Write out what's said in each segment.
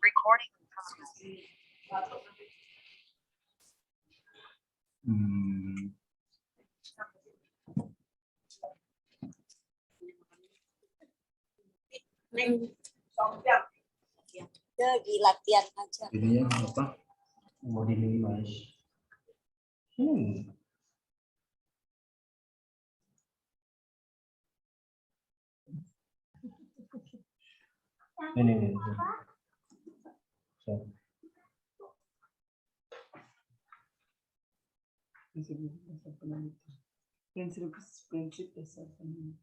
Recording. Lagi latihan aja. Ini apa? Mau diminimalis. Ini. So. Prinsip dasar penelitian.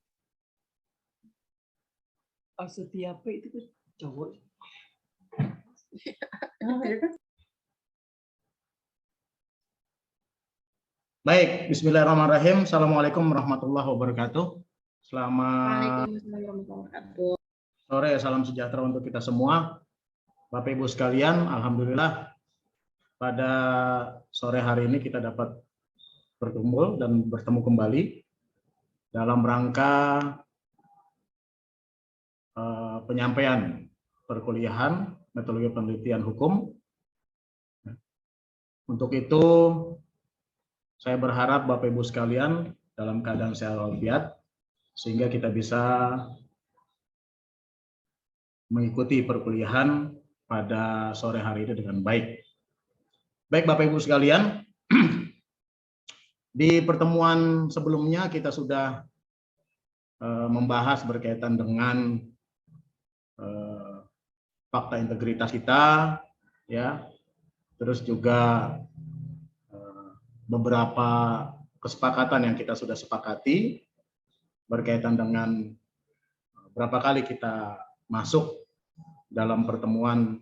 Setiap itu kan cowok. Baik, bismillahirrahmanirrahim. Assalamualaikum warahmatullahi wabarakatuh. Selamat sore, salam sejahtera untuk kita semua. Bapak Ibu sekalian, alhamdulillah pada sore hari ini kita dapat berkumpul dan bertemu kembali dalam rangka penyampaian perkuliahan metodologi penelitian hukum. Untuk itu saya berharap Bapak Ibu sekalian dalam keadaan sehat walafiat sehingga kita bisa mengikuti perkuliahan pada sore hari ini dengan baik. Baik Bapak Ibu sekalian, di pertemuan sebelumnya kita sudah membahas berkaitan dengan fakta integritas kita, ya, terus juga beberapa kesepakatan yang kita sudah sepakati berkaitan dengan berapa kali kita masuk dalam pertemuan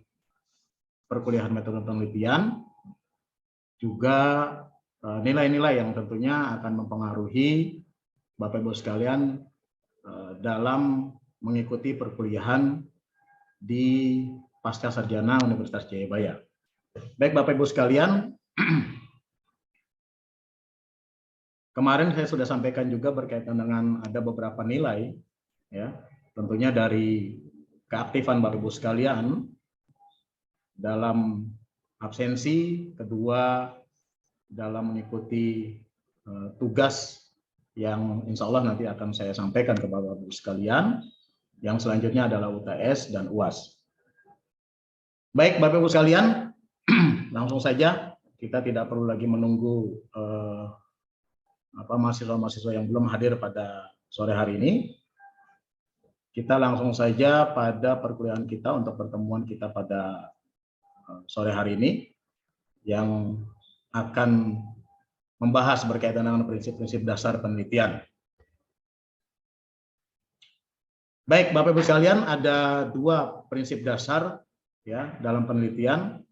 perkuliahan metode penelitian, juga nilai-nilai yang tentunya akan mempengaruhi Bapak Ibu sekalian dalam mengikuti perkuliahan di Pasca Sarjana Universitas Jayabaya. Baik Bapak Ibu sekalian, kemarin saya sudah sampaikan juga berkaitan dengan ada beberapa nilai, ya, tentunya dari keaktifan Bapak Ibu sekalian dalam absensi, kedua dalam mengikuti tugas yang insya Allah nanti akan saya sampaikan ke Bapak Ibu sekalian, yang selanjutnya adalah UTS dan UAS. Baik Bapak Ibu sekalian, langsung saja, kita tidak perlu lagi menunggu mahasiswa-mahasiswa yang belum hadir pada sore hari ini. Kita langsung saja pada perkuliahan kita untuk pertemuan kita pada sore hari ini yang akan membahas berkaitan dengan prinsip-prinsip dasar penelitian. Baik Bapak Ibu sekalian, ada dua prinsip dasar ya dalam penelitian.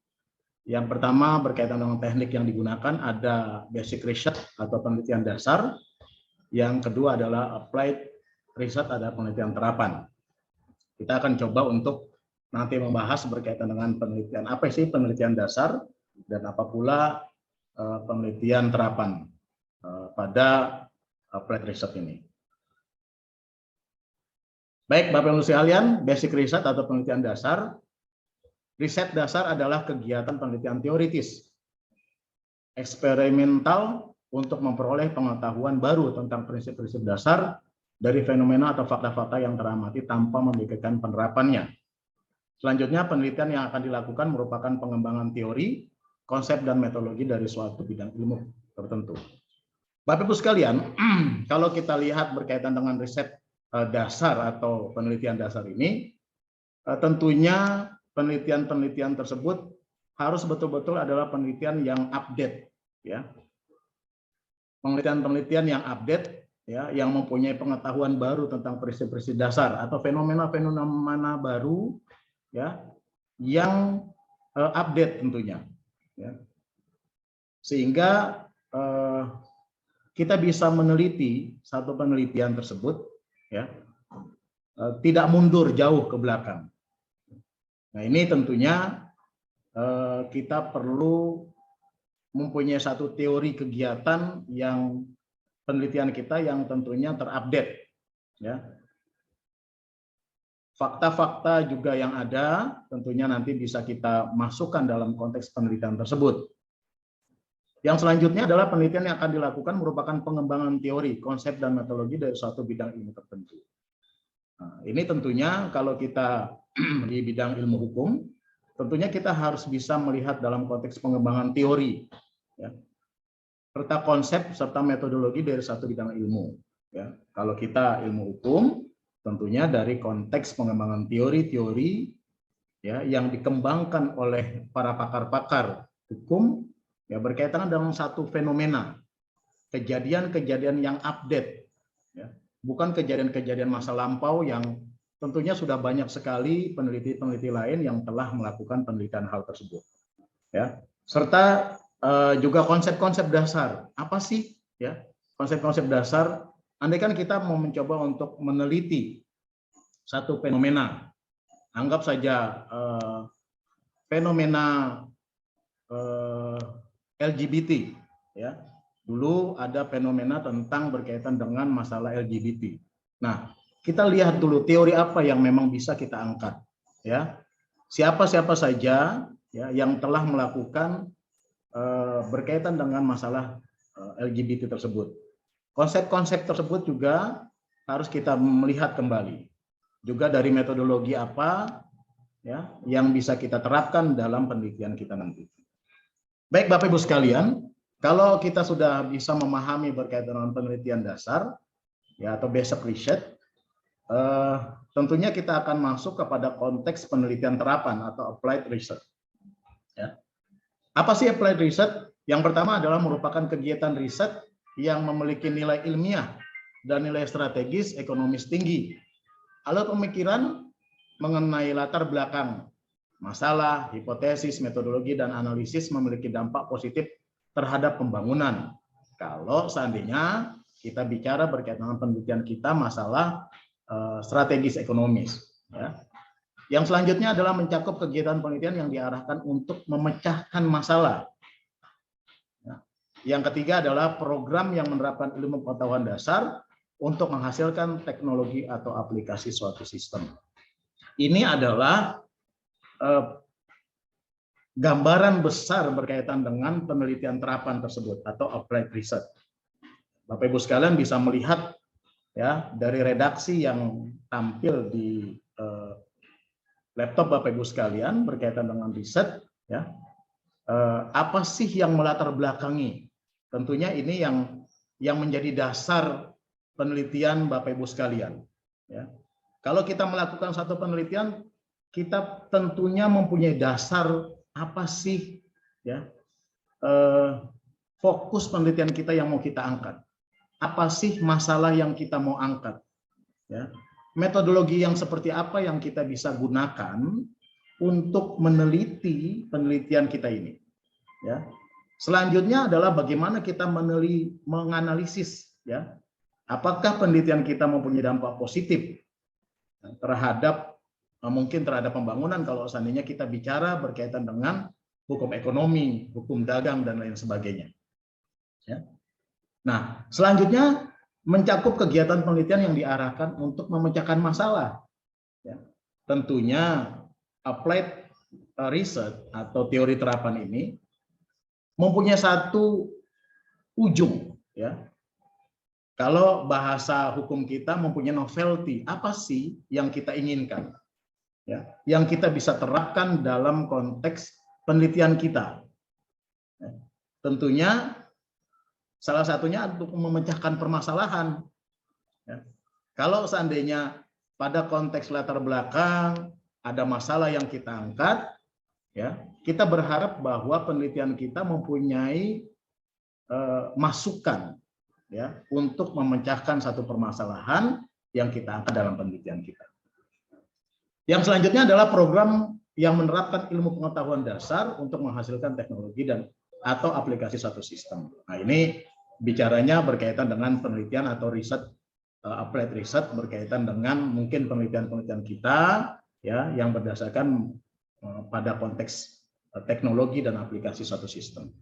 Yang pertama berkaitan dengan teknik yang digunakan, ada basic research atau penelitian dasar. Yang kedua adalah applied research, ada penelitian terapan. Kita akan coba untuk nanti membahas berkaitan dengan penelitian, apa sih penelitian dasar dan apa pula penelitian terapan pada applied research ini. Baik Bapak Ibu sekalian, basic research atau penelitian dasar. Riset dasar adalah kegiatan penelitian teoritis, eksperimental untuk memperoleh pengetahuan baru tentang prinsip-prinsip dasar dari fenomena atau fakta-fakta yang teramati tanpa memikirkan penerapannya. Selanjutnya, penelitian yang akan dilakukan merupakan pengembangan teori, konsep, dan metodologi dari suatu bidang ilmu tertentu. Bapak Ibu sekalian, kalau kita lihat berkaitan dengan riset dasar atau penelitian dasar ini, tentunya penelitian-penelitian tersebut harus betul-betul adalah penelitian yang update, ya. Penelitian-penelitian yang update, ya, yang mempunyai pengetahuan baru tentang prinsip-prinsip dasar atau fenomena-fenomena baru, ya, yang update tentunya, ya. Sehingga kita bisa meneliti satu penelitian tersebut, ya, tidak mundur jauh ke belakang. Nah, ini tentunya kita perlu mempunyai satu teori kegiatan yang penelitian kita yang tentunya terupdate, ya. fakta-fakta juga yang ada tentunya nanti bisa kita masukkan dalam konteks penelitian tersebut. Yang selanjutnya adalah penelitian yang akan dilakukan merupakan pengembangan teori, konsep, dan metodologi dari suatu bidang ilmu tertentu. Nah, ini tentunya kalau kita di bidang ilmu hukum, tentunya kita harus bisa melihat dalam konteks pengembangan teori, ya, serta konsep serta metodologi dari satu bidang ilmu. Ya, kalau kita ilmu hukum, tentunya dari konteks pengembangan teori-teori ya yang dikembangkan oleh para pakar-pakar hukum ya berkaitan dengan satu fenomena, kejadian-kejadian yang update, ya, bukan kejadian-kejadian masa lampau yang tentunya sudah banyak sekali peneliti-peneliti lain yang telah melakukan penelitian hal tersebut, ya. Serta juga konsep-konsep dasar, apa sih, ya, konsep-konsep dasar. Andai kan kita mau mencoba untuk meneliti satu fenomena, anggap saja fenomena LGBT, ya. Dulu ada fenomena tentang berkaitan dengan masalah LGBT. Nah, kita lihat dulu teori apa yang memang bisa kita angkat, ya. Siapa-siapa saja ya yang telah melakukan berkaitan dengan masalah LGBT tersebut. Konsep-konsep tersebut juga harus kita melihat kembali. Juga dari metodologi apa ya yang bisa kita terapkan dalam penelitian kita nanti. Baik Bapak Ibu sekalian, kalau kita sudah bisa memahami berkaitan dengan penelitian dasar ya atau basic research, tentunya kita akan masuk kepada konteks penelitian terapan atau applied research. Ya. Apa sih applied research? Yang pertama adalah merupakan kegiatan riset yang memiliki nilai ilmiah dan nilai strategis ekonomis tinggi. Alat pemikiran mengenai latar belakang masalah, hipotesis, metodologi, dan analisis memiliki dampak positif terhadap pembangunan. Kalau seandainya kita bicara berkaitan dengan penelitian kita masalah strategis ekonomis. Ya. Yang selanjutnya adalah mencakup kegiatan penelitian yang diarahkan untuk memecahkan masalah. Ya. Yang ketiga adalah program yang menerapkan ilmu pengetahuan dasar untuk menghasilkan teknologi atau aplikasi suatu sistem. Ini adalah gambaran besar berkaitan dengan penelitian terapan tersebut atau applied research. Bapak Ibu sekalian bisa melihat ya dari redaksi yang tampil di laptop Bapak Ibu sekalian berkaitan dengan riset ya. Apa sih yang melatar belakangi? Tentunya ini yang menjadi dasar penelitian Bapak Ibu sekalian ya. Kalau kita melakukan satu penelitian, kita tentunya mempunyai dasar apa sih ya fokus penelitian kita yang mau kita angkat, apa sih masalah yang kita mau angkat, ya metodologi yang seperti apa yang kita bisa gunakan untuk meneliti penelitian kita ini, ya. Selanjutnya adalah bagaimana kita menganalisis, ya apakah penelitian kita mempunyai dampak positif terhadap mungkin terhadap pembangunan kalau seandainya kita bicara berkaitan dengan hukum ekonomi, hukum dagang, dan lain sebagainya. Ya. Nah, selanjutnya mencakup kegiatan penelitian yang diarahkan untuk memecahkan masalah. Ya. Tentunya applied research atau teori terapan ini mempunyai satu ujung. Ya. Kalau bahasa hukum kita mempunyai novelty, apa sih yang kita inginkan? Ya, yang kita bisa terapkan dalam konteks penelitian kita. Ya, tentunya salah satunya untuk memecahkan permasalahan. Ya, kalau seandainya pada konteks latar belakang ada masalah yang kita angkat, ya kita berharap bahwa penelitian kita mempunyai masukan. Ya, untuk memecahkan satu permasalahan yang kita angkat dalam penelitian kita. Yang selanjutnya adalah program yang menerapkan ilmu pengetahuan dasar untuk menghasilkan teknologi dan atau aplikasi suatu sistem. Nah, ini bicaranya berkaitan dengan penelitian atau riset applied research berkaitan dengan mungkin penelitian-penelitian kita ya yang berdasarkan pada konteks teknologi dan aplikasi suatu sistem.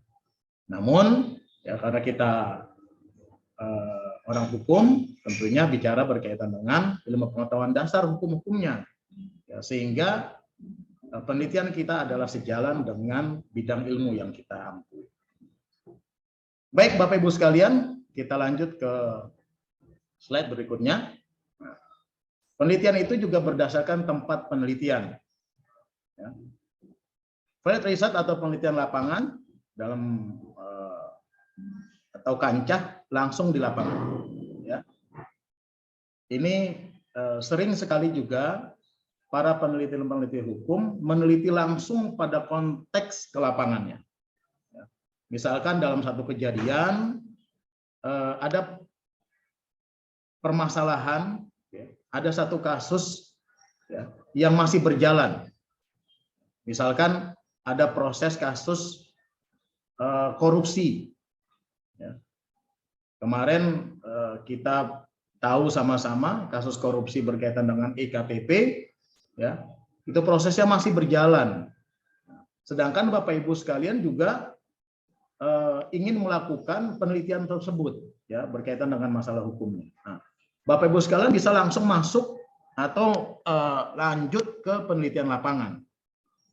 Namun ya karena kita orang hukum tentunya bicara berkaitan dengan ilmu pengetahuan dasar hukum-hukumnya Ya, sehingga penelitian kita adalah sejalan dengan bidang ilmu yang kita ampu. Baik Bapak Ibu sekalian, kita lanjut ke slide berikutnya. Nah, penelitian itu juga berdasarkan tempat penelitian. Ya. Field research atau penelitian lapangan dalam atau kancah langsung di lapangan. Ya. Ini sering sekali juga para peneliti hukum meneliti langsung pada konteks ke lapangannya. Ya. Misalkan dalam satu kejadian ada permasalahan, ya, ada satu kasus ya, yang masih berjalan. Misalkan ada proses kasus korupsi. Ya. Kemarin kita tahu sama-sama kasus korupsi berkaitan dengan EKTP, ya, itu prosesnya masih berjalan. Sedangkan Bapak Ibu sekalian juga ingin melakukan penelitian tersebut, ya, berkaitan dengan masalah hukumnya. Nah, Bapak Ibu sekalian bisa langsung masuk atau lanjut ke penelitian lapangan,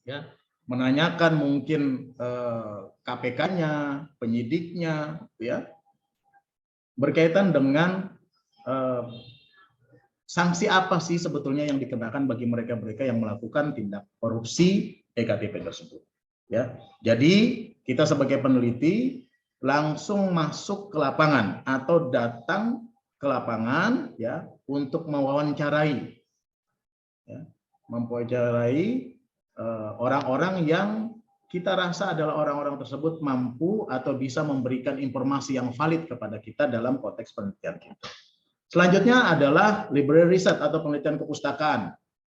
ya, menanyakan mungkin KPK-nya, penyidiknya, ya, berkaitan dengan sanksi apa sih sebetulnya yang dikenakan bagi mereka-mereka yang melakukan tindak korupsi EKTP tersebut. Ya, jadi kita sebagai peneliti langsung masuk ke lapangan atau datang ke lapangan, ya, untuk mewawancarai, ya, orang-orang yang kita rasa adalah orang-orang tersebut mampu atau bisa memberikan informasi yang valid kepada kita dalam konteks penelitian kita. Selanjutnya adalah library research atau penelitian kepustakaan.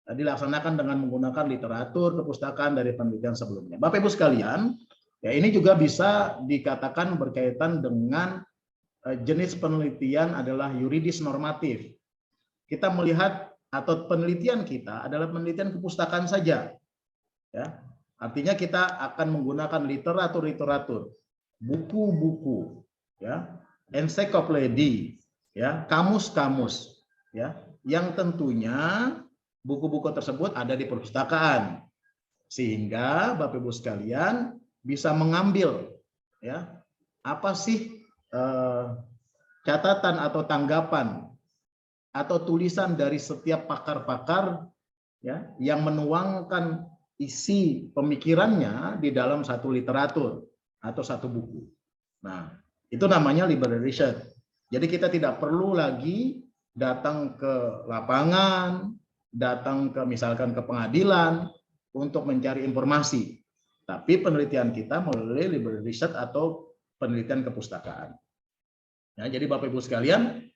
Dilaksanakan dengan menggunakan literatur kepustakaan dari penelitian sebelumnya. Bapak Ibu sekalian, ya, ini juga bisa dikatakan berkaitan dengan jenis penelitian adalah yuridis normatif. Kita melihat atau penelitian kita adalah penelitian kepustakaan saja. Ya, artinya kita akan menggunakan literatur, buku-buku, ya, ensiklopedia, ya, kamus-kamus, ya, yang tentunya buku-buku tersebut ada di perpustakaan, sehingga Bapak Ibu sekalian bisa mengambil, ya, apa sih catatan atau tanggapan atau tulisan dari setiap pakar-pakar, ya, yang menuangkan isi pemikirannya di dalam satu literatur atau satu buku. Nah, itu namanya library research. Jadi kita tidak perlu lagi datang ke lapangan, datang ke misalkan ke pengadilan untuk mencari informasi. Tapi penelitian kita melalui library research atau penelitian kepustakaan. Ya, jadi Bapak Ibu sekalian,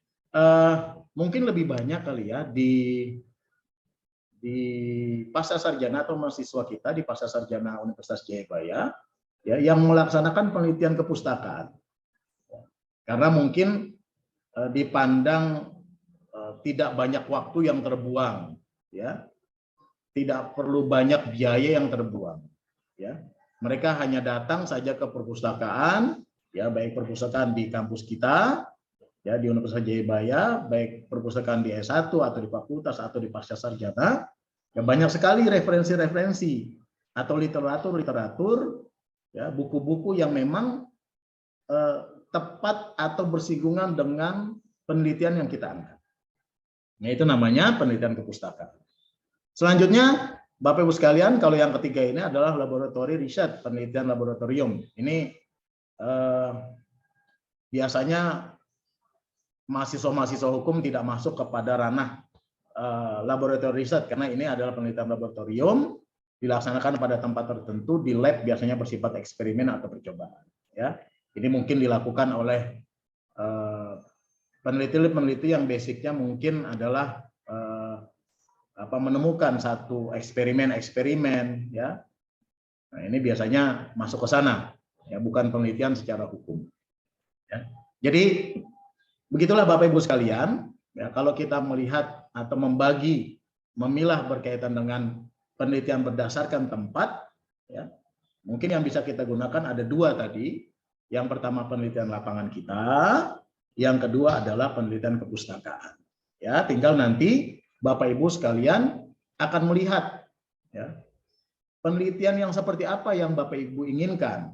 mungkin lebih banyak kali ya di pasca sarjana atau mahasiswa kita di pasca sarjana Universitas Jayabaya, ya, yang melaksanakan penelitian kepustakaan. Karena mungkin dipandang tidak banyak waktu yang terbuang, ya, tidak perlu banyak biaya yang terbuang, ya. Mereka hanya datang saja ke perpustakaan, ya, baik perpustakaan di kampus kita, ya, di Universitas Jayabaya, baik perpustakaan di S1 atau di fakultas atau di pasca sarjana, ya, banyak sekali referensi-referensi atau literatur, ya, buku-buku yang memang tepat atau bersinggungan dengan penelitian yang kita angkat. Nah, itu namanya penelitian kepustakaan. Selanjutnya, Bapak Ibu sekalian, kalau yang ketiga ini adalah laboratory research, penelitian laboratorium. Ini biasanya mahasiswa-mahasiswa hukum tidak masuk kepada ranah laboratory research karena ini adalah penelitian laboratorium dilaksanakan pada tempat tertentu di lab, biasanya bersifat eksperimen atau percobaan. Ya, ini mungkin dilakukan oleh peneliti-peneliti yang basicnya mungkin adalah menemukan satu eksperimen, ya. Nah, ini biasanya masuk ke sana, ya, bukan penelitian secara hukum. Ya. Jadi begitulah Bapak Ibu sekalian, ya, kalau kita melihat atau memilah berkaitan dengan penelitian berdasarkan tempat, ya, mungkin yang bisa kita gunakan ada dua tadi. Yang pertama penelitian lapangan kita, yang kedua adalah penelitian kepustakaan. Ya, tinggal nanti Bapak Ibu sekalian akan melihat ya, penelitian yang seperti apa yang Bapak Ibu inginkan.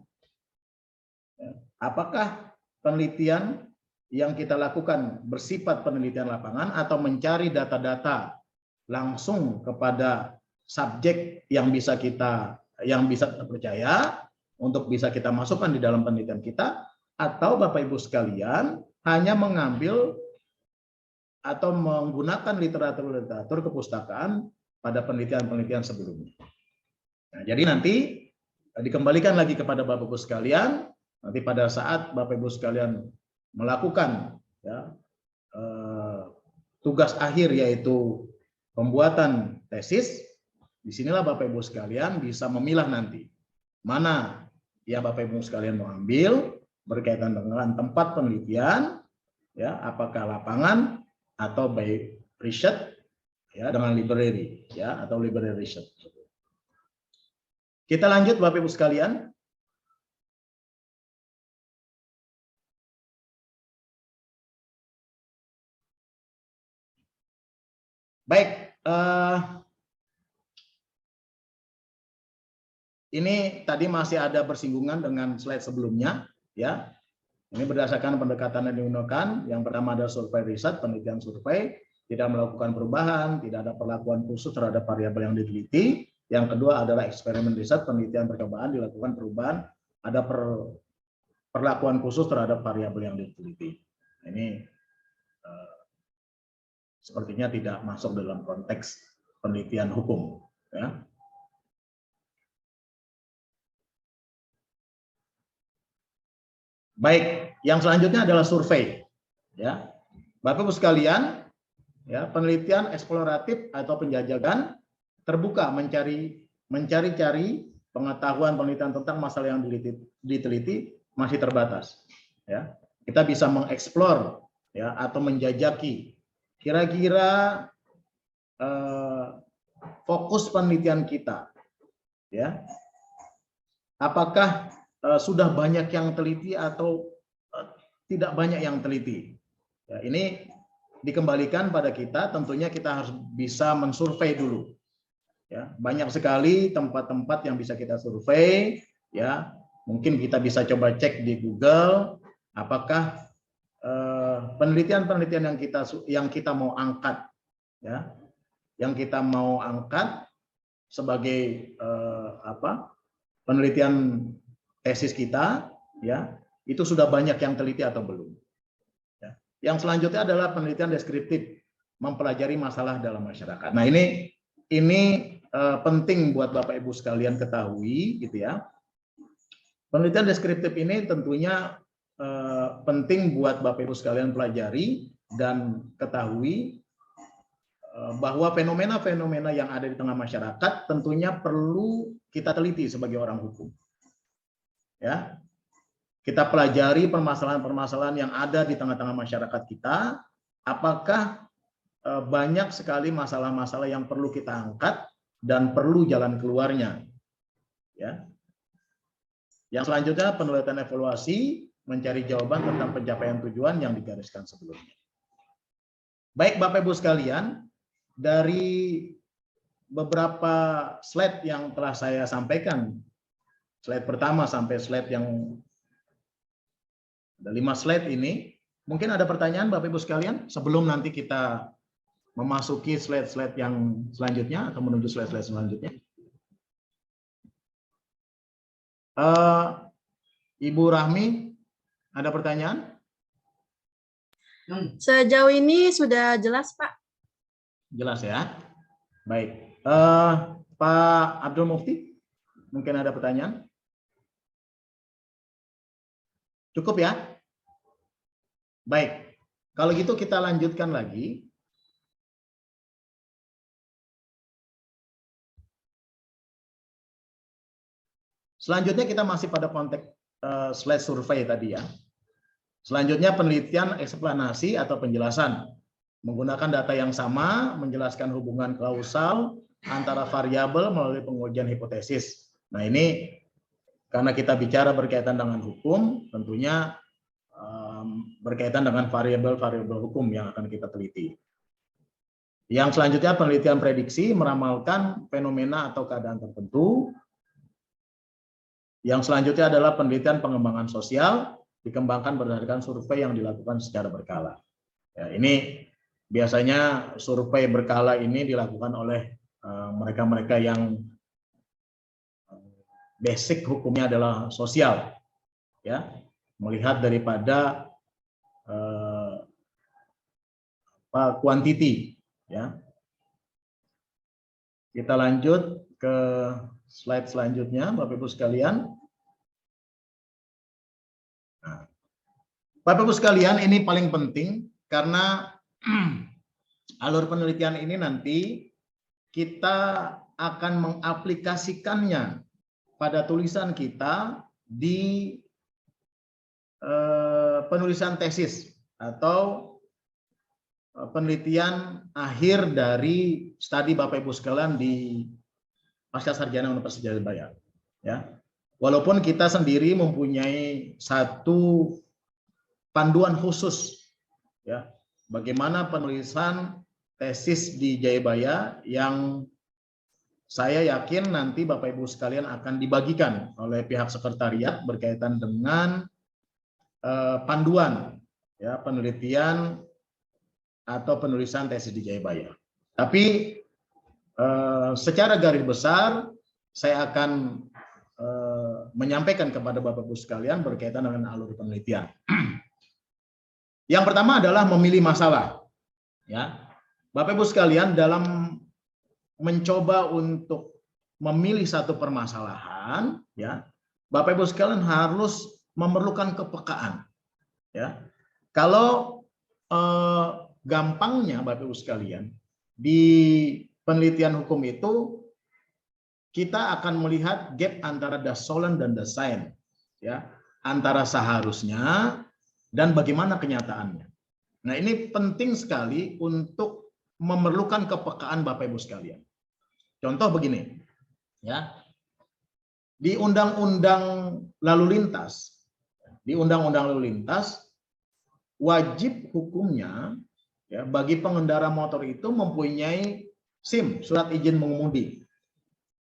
Ya, apakah penelitian yang kita lakukan bersifat penelitian lapangan atau mencari data-data langsung kepada subjek yang bisa terpercaya untuk bisa kita masukkan di dalam penelitian kita, atau Bapak Ibu sekalian hanya mengambil atau menggunakan literatur kepustakaan pada penelitian-penelitian sebelumnya. Nah, jadi nanti dikembalikan lagi kepada Bapak Ibu sekalian, nanti pada saat Bapak Ibu sekalian melakukan ya, tugas akhir yaitu pembuatan tesis, disinilah Bapak Ibu sekalian bisa memilah nanti mana yang Bapak Ibu sekalian mau ambil berkaitan dengan tempat penelitian, ya, apakah lapangan atau by research ya dengan library ya atau library research. Kita lanjut Bapak Ibu sekalian. Baik, ini tadi masih ada bersinggungan dengan slide sebelumnya, ya. Ini berdasarkan pendekatan yang digunakan. Yang pertama ada survei riset, penelitian survei, tidak melakukan perubahan, tidak ada perlakuan khusus terhadap variabel yang diteliti. Yang kedua adalah eksperimen riset, penelitian percobaan, dilakukan perubahan, ada perlakuan khusus terhadap variabel yang diteliti. Ini sepertinya tidak masuk dalam konteks penelitian hukum, ya. Baik, yang selanjutnya adalah survei, ya. Bapak Ibu sekalian, ya, penelitian eksploratif atau penjajakan terbuka mencari-cari pengetahuan penelitian tentang masalah yang diteliti masih terbatas, ya. Kita bisa mengeksplor, ya, atau menjajaki kira-kira fokus penelitian kita, ya, apakah sudah banyak yang teliti atau tidak banyak yang teliti. Ya, ini dikembalikan pada kita, tentunya kita harus bisa mensurvei dulu. Ya, banyak sekali tempat-tempat yang bisa kita survei, ya. Mungkin kita bisa coba cek di Google apakah penelitian-penelitian yang kita mau angkat, ya, yang kita mau angkat sebagai penelitian tesis kita, ya, itu sudah banyak yang teliti atau belum. Ya. Yang selanjutnya adalah penelitian deskriptif, mempelajari masalah dalam masyarakat. Nah, ini penting buat Bapak Ibu sekalian ketahui, gitu ya. Penelitian deskriptif ini tentunya penting buat Bapak Ibu sekalian pelajari dan ketahui bahwa fenomena-fenomena yang ada di tengah masyarakat tentunya perlu kita teliti sebagai orang hukum. Ya, kita pelajari permasalahan-permasalahan yang ada di tengah-tengah masyarakat kita. Apakah banyak sekali masalah-masalah yang perlu kita angkat dan perlu jalan keluarnya. Ya. Yang selanjutnya penelitian evaluasi, mencari jawaban tentang pencapaian tujuan yang digariskan sebelumnya. Baik Bapak Ibu sekalian, dari beberapa slide yang telah saya sampaikan, slide pertama sampai slide yang ada 5 slide ini, mungkin ada pertanyaan Bapak Ibu sekalian sebelum nanti kita memasuki slide-slide yang selanjutnya atau menuju slide-slide selanjutnya. Ibu Rahmi, ada pertanyaan? Sejauh ini sudah jelas, Pak. Jelas ya. Baik. Pak Abdul Mufti, mungkin ada pertanyaan? Cukup ya? Baik. Kalau gitu kita lanjutkan lagi. Selanjutnya kita masih pada konteks slide survei tadi ya. Selanjutnya penelitian eksplanasi atau penjelasan. Menggunakan data yang sama, menjelaskan hubungan kausal antara variabel melalui pengujian hipotesis. Nah ini karena kita bicara berkaitan dengan hukum, tentunya berkaitan dengan variabel-variabel hukum yang akan kita teliti. Yang selanjutnya penelitian prediksi meramalkan fenomena atau keadaan tertentu. Yang selanjutnya adalah penelitian pengembangan sosial, dikembangkan berdasarkan survei yang dilakukan secara berkala. Ya, ini biasanya survei berkala ini dilakukan oleh mereka-mereka yang basic hukumnya adalah sosial, ya, melihat daripada quantity, ya. Kita lanjut ke slide selanjutnya, Bapak Ibu sekalian. Nah, Bapak Ibu sekalian, ini paling penting karena alur penelitian ini nanti kita akan mengaplikasikannya pada tulisan kita di penulisan tesis atau penelitian akhir dari studi Bapak Ibu sekalian di Pasca Sarjana Universitas Jayabaya. Ya, walaupun kita sendiri mempunyai satu panduan khusus, ya, bagaimana penulisan tesis di Jayabaya yang saya yakin nanti Bapak Ibu sekalian akan dibagikan oleh pihak sekretariat berkaitan dengan panduan, ya, penelitian atau penulisan tesis di Jayabaya. Tapi secara garis besar saya akan menyampaikan kepada Bapak Ibu sekalian berkaitan dengan alur penelitian. Yang pertama adalah memilih masalah. Ya, Bapak Ibu sekalian, dalam mencoba untuk memilih satu permasalahan, ya, Bapak Ibu sekalian harus memerlukan kepekaan. Ya, kalau gampangnya Bapak Ibu sekalian, di penelitian hukum itu kita akan melihat gap antara das Sollen dan das Sein, ya, antara seharusnya dan bagaimana kenyataannya. Nah, ini penting sekali untuk memerlukan kepekaan Bapak Ibu sekalian. Contoh begini, ya, di Undang-Undang Lalu Lintas, wajib hukumnya, ya, bagi pengendara motor itu mempunyai SIM, surat izin mengemudi.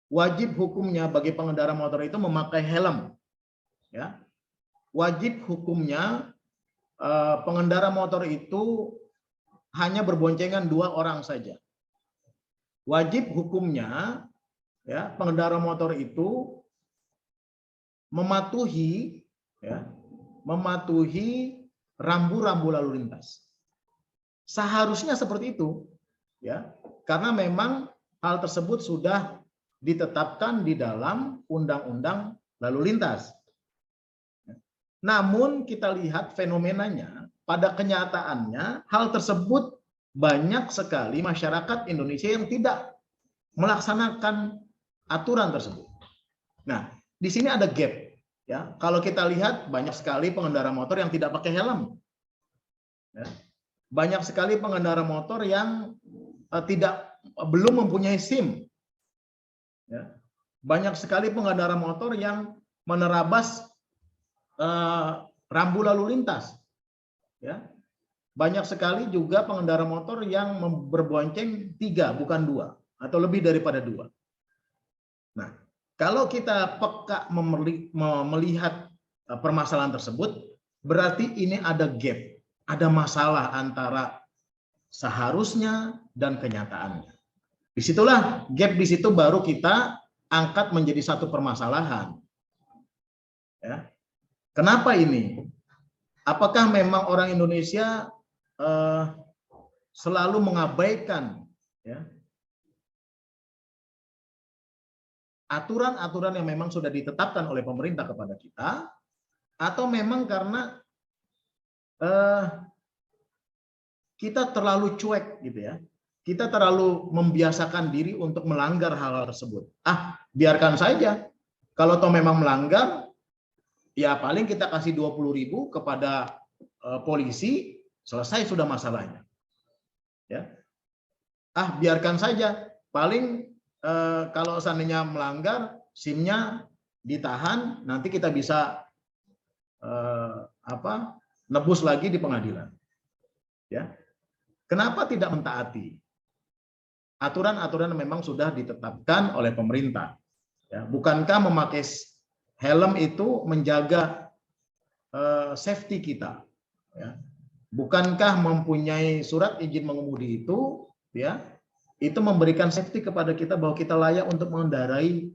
Wajib hukumnya bagi pengendara motor itu memakai helm. Ya. Wajib hukumnya pengendara motor itu hanya berboncengan 2 orang saja. Wajib hukumnya, ya, pengendara motor itu mematuhi, ya, rambu-rambu lalu lintas. Seharusnya seperti itu, ya, karena memang hal tersebut sudah ditetapkan di dalam Undang-Undang Lalu Lintas. Namun kita lihat fenomenanya, pada kenyataannya hal tersebut banyak sekali masyarakat Indonesia yang tidak melaksanakan aturan tersebut. Nah, di sini ada gap, ya. Kalau kita lihat banyak sekali pengendara motor yang tidak pakai helm. Ya. Banyak sekali pengendara motor yang belum mempunyai SIM. Ya. Banyak sekali pengendara motor yang menerabas rambu lalu lintas. Ya. Banyak sekali juga pengendara motor yang berbonceng 3 bukan 2 atau lebih daripada 2. Nah, kalau kita peka melihat permasalahan tersebut, berarti ini ada gap, ada masalah antara seharusnya dan kenyataannya. Disitulah gap, di situ baru kita angkat menjadi satu permasalahan. Ya. Kenapa ini? Apakah memang orang Indonesia selalu mengabaikan, ya, aturan-aturan yang memang sudah ditetapkan oleh pemerintah kepada kita, atau memang karena kita terlalu cuek, gitu ya? Kita terlalu membiasakan diri untuk melanggar hal-hal tersebut. Biarkan saja. Kalau toh memang melanggar, ya paling kita kasih 20.000 kepada polisi, selesai sudah masalahnya. Ya. Biarkan saja. Paling kalau seandainya melanggar, SIM-nya ditahan, nanti kita bisa nebus lagi di pengadilan. Ya. Kenapa tidak mentaati? aturan-aturan memang sudah ditetapkan oleh pemerintah. Ya, bukankah memakai helm itu menjaga safety kita? Ya. Bukankah mempunyai surat izin mengemudi itu, ya, itu memberikan safety kepada kita bahwa kita layak untuk mengendarai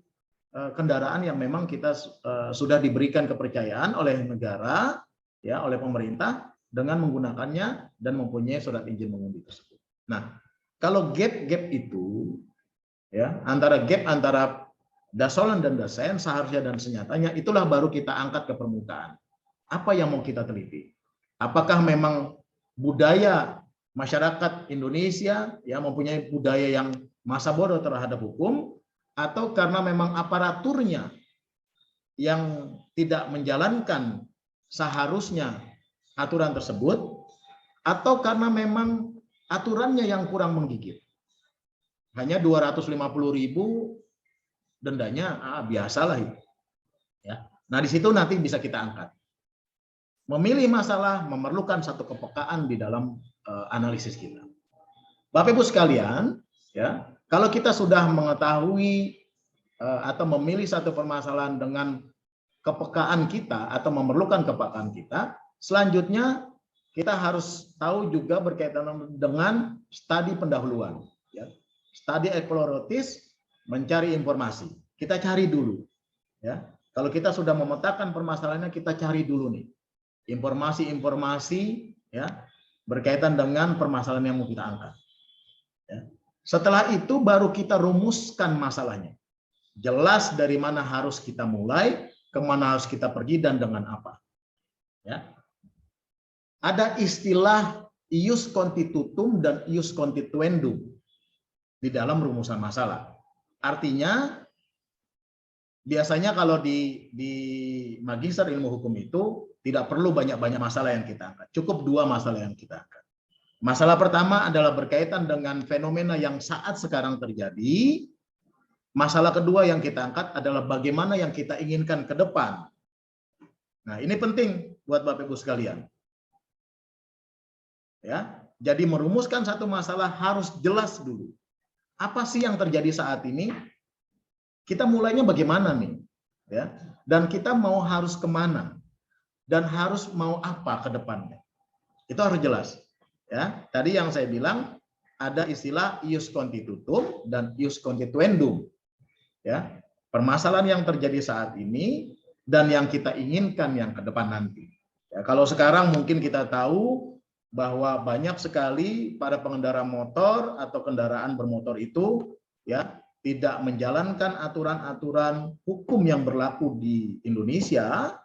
kendaraan yang memang kita sudah diberikan kepercayaan oleh negara, ya, oleh pemerintah dengan menggunakannya dan mempunyai surat izin mengemudi tersebut. Nah, kalau gap itu, ya, antara dasolan dan dasen, seharusnya dan senyatanya, itulah baru kita angkat ke permukaan. Apa yang mau kita teliti? Apakah memang budaya masyarakat Indonesia, ya, mempunyai budaya yang masa bodoh terhadap hukum, atau karena memang aparaturnya yang tidak menjalankan seharusnya aturan tersebut, atau karena memang aturannya yang kurang menggigit. Hanya 250.000 dendanya, biasalah itu. Ya. Nah, di situ nanti bisa kita angkat. Memilih masalah memerlukan satu kepekaan di dalam analisis kita. Bapak Ibu sekalian, ya, kalau kita sudah mengetahui atau memilih satu permasalahan dengan kepekaan kita atau memerlukan kepekaan kita, selanjutnya kita harus tahu juga berkaitan dengan studi pendahuluan. Ya. Studi eksploratif, mencari informasi. Kita cari dulu. Ya. Kalau kita sudah memetakan permasalahannya, kita cari dulu nih informasi-informasi, ya, berkaitan dengan permasalahan yang mau kita angkat. Ya. Setelah itu baru kita rumuskan masalahnya. Jelas dari mana harus kita mulai, kemana harus kita pergi, dan dengan apa. Ya. Ada istilah ius constitutum dan ius constituendum di dalam rumusan masalah. Artinya, biasanya kalau di magister ilmu hukum itu tidak perlu banyak-banyak masalah yang kita angkat. Cukup 2 masalah yang kita angkat. Masalah pertama adalah berkaitan dengan fenomena yang saat sekarang terjadi. Masalah kedua yang kita angkat adalah bagaimana yang kita inginkan ke depan. Nah, ini penting buat Bapak Ibu sekalian. Ya, jadi merumuskan satu masalah harus jelas dulu. Apa sih yang terjadi saat ini? Kita mulainya bagaimana nih? Ya, dan kita harus kemana? Dan harus mau apa ke depannya? Itu harus jelas. Ya, tadi yang saya bilang ada istilah ius constitutum dan ius constituendum. Ya, permasalahan yang terjadi saat ini dan yang kita inginkan yang ke depan nanti. Ya, kalau sekarang mungkin kita tahu bahwa banyak sekali para pengendara motor atau kendaraan bermotor itu, ya, tidak menjalankan aturan-aturan hukum yang berlaku di Indonesia,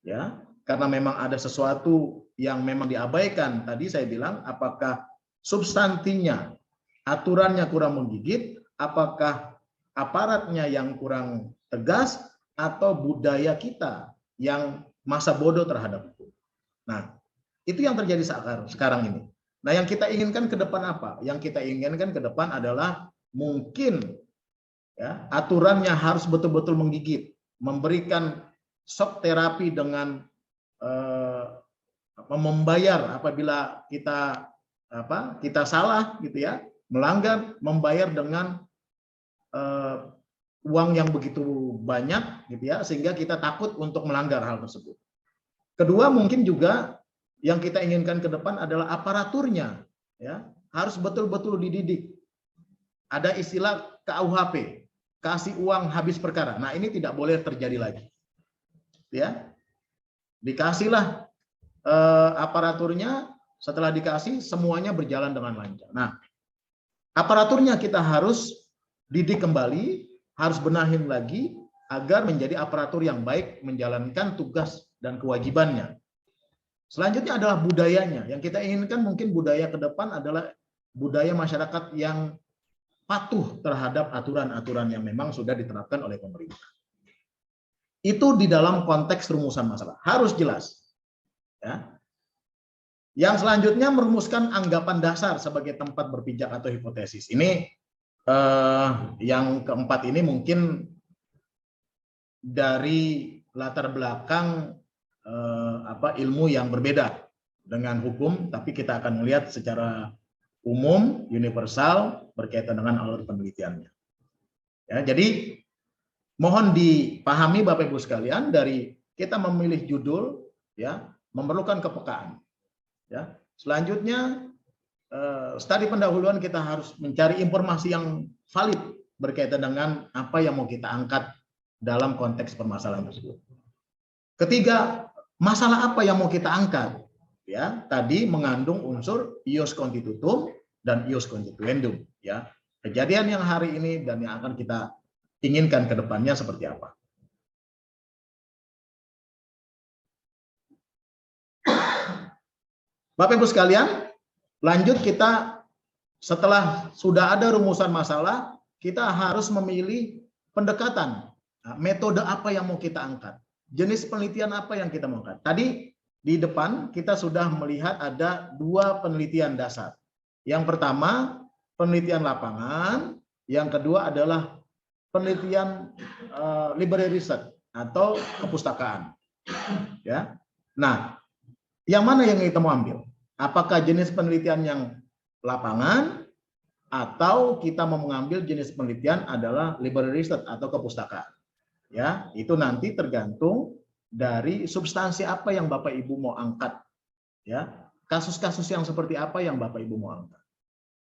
ya, karena memang ada sesuatu yang memang diabaikan. Tadi saya bilang, apakah substansinya, aturannya kurang menggigit, apakah aparatnya yang kurang tegas, atau budaya kita yang masa bodoh terhadap hukum. Nah, itu yang terjadi sekarang ini. Nah, yang kita inginkan ke depan apa? Yang kita inginkan ke depan adalah mungkin, ya, aturannya harus betul-betul menggigit, memberikan shock terapi dengan membayar apabila kita salah, gitu ya, melanggar, membayar dengan uang yang begitu banyak, gitu ya, sehingga kita takut untuk melanggar hal tersebut. Kedua, mungkin juga yang kita inginkan ke depan adalah aparaturnya, ya, harus betul-betul dididik. Ada istilah KUHP, kasih uang habis perkara. Nah, ini tidak boleh terjadi lagi. Ya, dikasihlah aparaturnya, setelah dikasih semuanya berjalan dengan lancar. Nah, aparaturnya kita harus didik kembali, harus benahin lagi agar menjadi aparatur yang baik menjalankan tugas dan kewajibannya. Selanjutnya adalah budayanya. Yang kita inginkan mungkin budaya ke depan adalah budaya masyarakat yang patuh terhadap aturan-aturan yang memang sudah diterapkan oleh pemerintah. Itu di dalam konteks rumusan masalah. Harus jelas. Ya. Yang selanjutnya merumuskan anggapan dasar sebagai tempat berpijak atau hipotesis. Ini yang keempat ini mungkin dari latar belakang ilmu yang berbeda dengan hukum, tapi kita akan melihat secara umum, universal, berkaitan dengan alur penelitiannya. Ya, jadi mohon dipahami Bapak Ibu sekalian, dari kita memilih judul, ya, memerlukan kepekaan. Ya, selanjutnya studi pendahuluan kita harus mencari informasi yang valid berkaitan dengan apa yang mau kita angkat dalam konteks permasalahan tersebut. Ketiga, masalah apa yang mau kita angkat? Ya, tadi mengandung unsur ius constitutum dan ius constituendum. Ya, kejadian yang hari ini dan yang akan kita inginkan ke depannya seperti apa. Bapak Ibu sekalian, lanjut kita setelah sudah ada rumusan masalah, kita harus memilih pendekatan. Nah, metode apa yang mau kita angkat? Jenis penelitian apa yang kita mau angkat? Tadi di depan kita sudah melihat ada 2 penelitian dasar. Yang pertama, penelitian lapangan. Yang kedua adalah penelitian library research atau kepustakaan. Ya. Nah, yang mana yang kita mau ambil? Apakah jenis penelitian yang lapangan atau kita mau mengambil jenis penelitian adalah library research atau kepustakaan? Ya, itu nanti tergantung dari substansi apa yang Bapak Ibu mau angkat. Ya, kasus-kasus yang seperti apa yang Bapak Ibu mau angkat.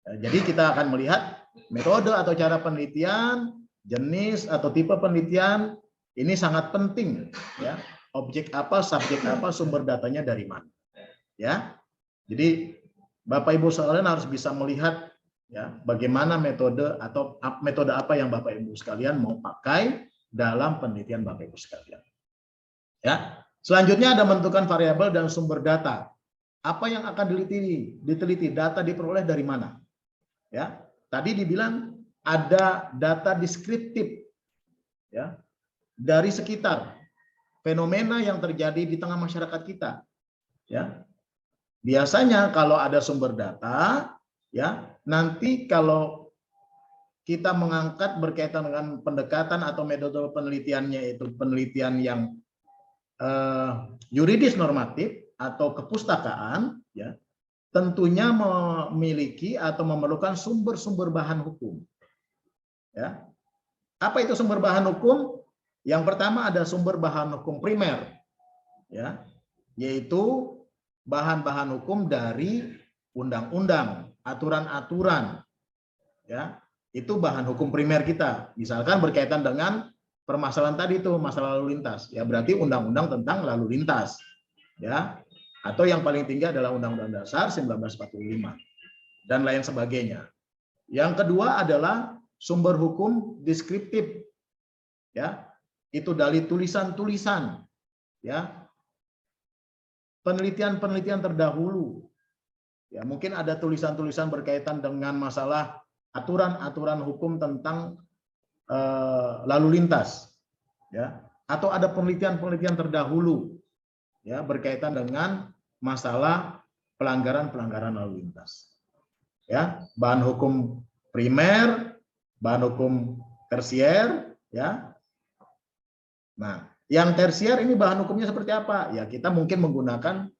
Ya, jadi kita akan melihat metode atau cara penelitian, jenis atau tipe penelitian ini sangat penting. Ya, objek apa, subjek apa, sumber datanya dari mana. Ya, jadi Bapak Ibu sekalian harus bisa melihat ya bagaimana metode atau metode apa yang Bapak Ibu sekalian mau pakai dalam penelitian Bapak Ibu sekalian. Ya, selanjutnya ada menentukan variabel dan sumber data. Apa yang akan diteliti, data diperoleh dari mana? Ya, tadi dibilang ada data deskriptif ya dari sekitar fenomena yang terjadi di tengah masyarakat kita. Ya. Biasanya kalau ada sumber data, ya nanti kalau kita mengangkat berkaitan dengan pendekatan atau metode penelitiannya itu penelitian yang yuridis normatif atau kepustakaan, ya tentunya memiliki atau memerlukan sumber-sumber bahan hukum. Ya, apa itu sumber bahan hukum? Yang pertama ada sumber bahan hukum primer, ya, yaitu bahan-bahan hukum dari undang-undang, aturan-aturan, ya, itu bahan hukum primer kita. Misalkan berkaitan dengan permasalahan tadi itu masalah lalu lintas, ya berarti undang-undang tentang lalu lintas, ya, atau yang paling tinggi adalah Undang-Undang Dasar 1945 dan lain sebagainya. Yang kedua adalah sumber hukum deskriptif, ya, itu dari tulisan-tulisan, ya. Penelitian-penelitian terdahulu, ya mungkin ada tulisan-tulisan berkaitan dengan masalah aturan-aturan hukum tentang lalu lintas, ya, atau ada penelitian-penelitian terdahulu, ya berkaitan dengan masalah pelanggaran-pelanggaran lalu lintas, ya bahan hukum primer, bahan hukum tersier, ya. Nah, yang tersier ini bahan hukumnya seperti apa? Ya kita mungkin menggunakan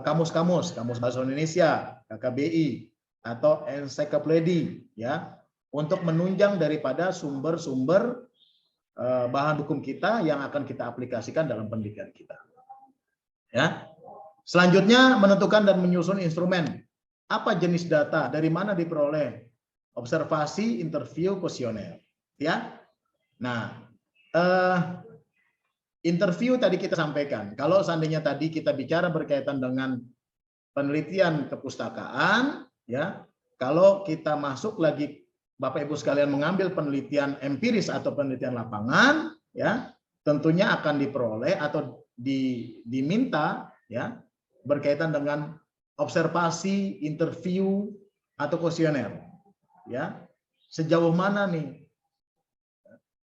kamus bahasa Indonesia, KKBI atau ensiklopedia, ya, untuk menunjang daripada sumber-sumber bahan hukum kita yang akan kita aplikasikan dalam penelitian kita. Ya. Selanjutnya menentukan dan menyusun instrumen. Apa jenis data? Dari mana diperoleh? Observasi, interview, kuesioner. Ya. Nah, interview tadi kita sampaikan. Kalau seandainya tadi kita bicara berkaitan dengan penelitian kepustakaan, ya, kalau kita masuk lagi Bapak Ibu sekalian mengambil penelitian empiris atau penelitian lapangan, ya, tentunya akan diperoleh atau diminta, ya, berkaitan dengan observasi, interview atau kuesioner, ya. Sejauh mana nih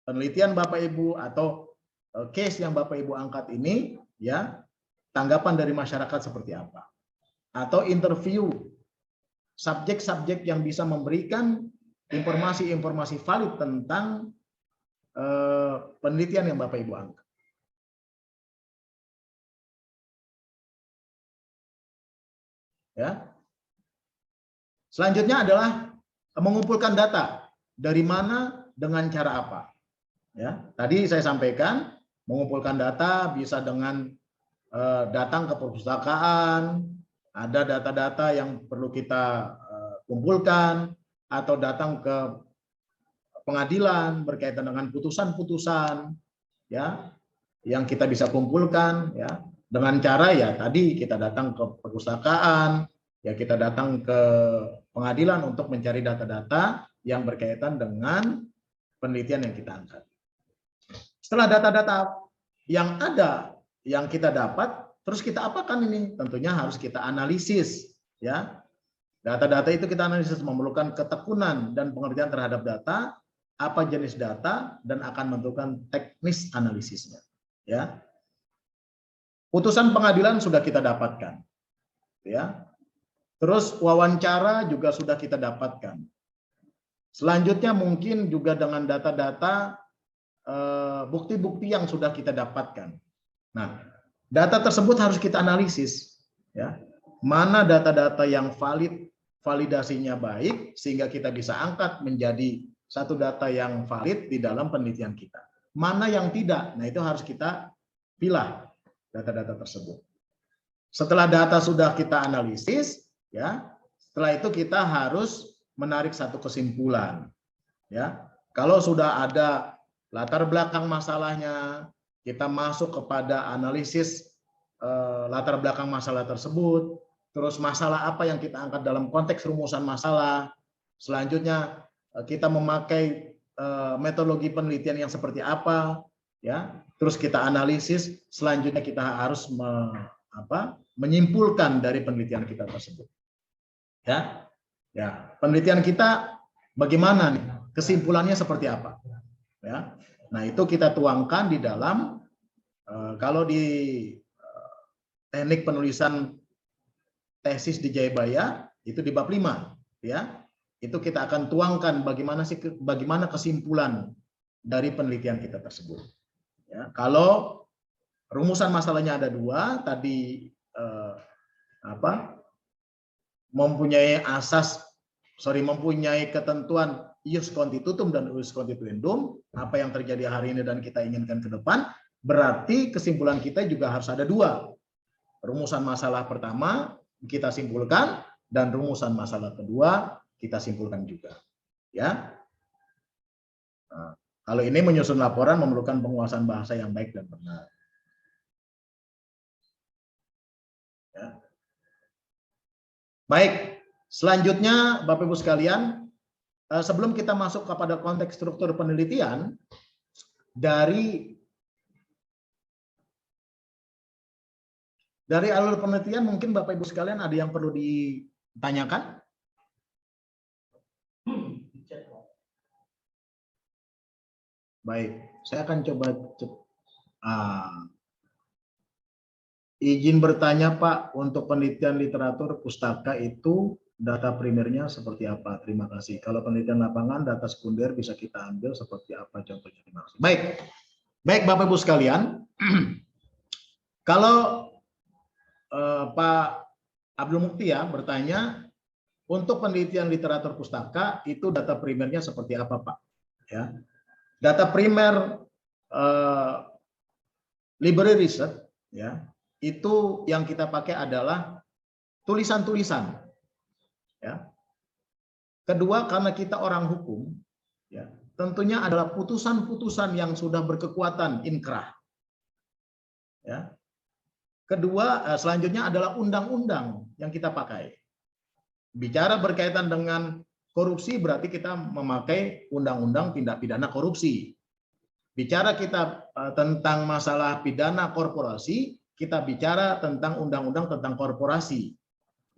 penelitian Bapak Ibu atau case yang Bapak Ibu angkat ini, ya, tanggapan dari masyarakat seperti apa? Atau interview subjek-subjek yang bisa memberikan informasi-informasi valid tentang penelitian yang Bapak Ibu angkat. Ya. Selanjutnya adalah mengumpulkan data. Dari mana, dengan cara apa? Ya, tadi saya sampaikan mengumpulkan data bisa dengan datang ke perpustakaan, ada data-data yang perlu kita kumpulkan, atau datang ke pengadilan berkaitan dengan putusan-putusan, ya, yang kita bisa kumpulkan, ya, dengan cara ya tadi kita datang ke perpustakaan, ya kita datang ke pengadilan untuk mencari data-data yang berkaitan dengan penelitian yang kita angkat. Setelah data-data yang ada, yang kita dapat, terus kita apakan ini? Tentunya harus kita analisis, ya. Data-data itu kita analisis, memerlukan ketekunan dan pengertian terhadap data, apa jenis data, dan akan menentukan teknis analisisnya, ya. Putusan pengadilan sudah kita dapatkan, ya. Terus wawancara juga sudah kita dapatkan. Selanjutnya mungkin juga dengan data-data bukti-bukti yang sudah kita dapatkan. Nah, data tersebut harus kita analisis, ya. Mana data-data yang valid, validasinya baik, sehingga kita bisa angkat menjadi satu data yang valid di dalam penelitian kita. Mana yang tidak, nah itu harus kita pilah data-data tersebut. Setelah data sudah kita analisis, ya, setelah itu kita harus menarik satu kesimpulan, ya. Kalau sudah ada latar belakang masalahnya, kita masuk kepada analisis latar belakang masalah tersebut, terus masalah apa yang kita angkat dalam konteks rumusan masalah. Selanjutnya kita memakai metodologi penelitian yang seperti apa, ya. Terus kita analisis, selanjutnya kita harus menyimpulkan dari penelitian kita tersebut. Ya. Ya, penelitian kita bagaimana nih? Kesimpulannya seperti apa? Ya. Nah, itu kita tuangkan di dalam kalau di teknik penulisan tesis di Jayabaya itu di bab 5, ya. Itu kita akan tuangkan bagaimana kesimpulan dari penelitian kita tersebut. Ya, kalau rumusan masalahnya ada 2, tadi mempunyai ketentuan ius constitutum dan ius constituendum, apa yang terjadi hari ini dan kita inginkan ke depan, berarti kesimpulan kita juga harus ada 2. Rumusan masalah pertama kita simpulkan, dan rumusan masalah kedua kita simpulkan juga, ya. Nah, kalau ini menyusun laporan memerlukan penguasaan bahasa yang baik dan benar, ya. Baik, selanjutnya Bapak Ibu sekalian, sebelum kita masuk kepada konteks struktur penelitian, dari alur penelitian mungkin Bapak Ibu sekalian ada yang perlu ditanyakan? Baik, saya akan coba izin bertanya Pak, untuk penelitian literatur pustaka itu data primernya seperti apa? Terima kasih. Kalau penelitian lapangan, data sekunder bisa kita ambil seperti apa contohnya? Terima kasih. Baik Bapak Ibu sekalian, kalau Pak Abdul Muktia bertanya untuk penelitian literatur pustaka itu data primernya seperti apa Pak? Ya, data primer library research, ya, itu yang kita pakai adalah tulisan-tulisan, ya. Kedua, karena kita orang hukum, ya, tentunya adalah putusan-putusan yang sudah berkekuatan inkrah, ya. Kedua, selanjutnya adalah undang-undang yang kita pakai. Bicara berkaitan dengan korupsi berarti kita memakai undang-undang tindak pidana korupsi. Bicara kita tentang masalah pidana korporasi, kita bicara tentang undang-undang tentang korporasi.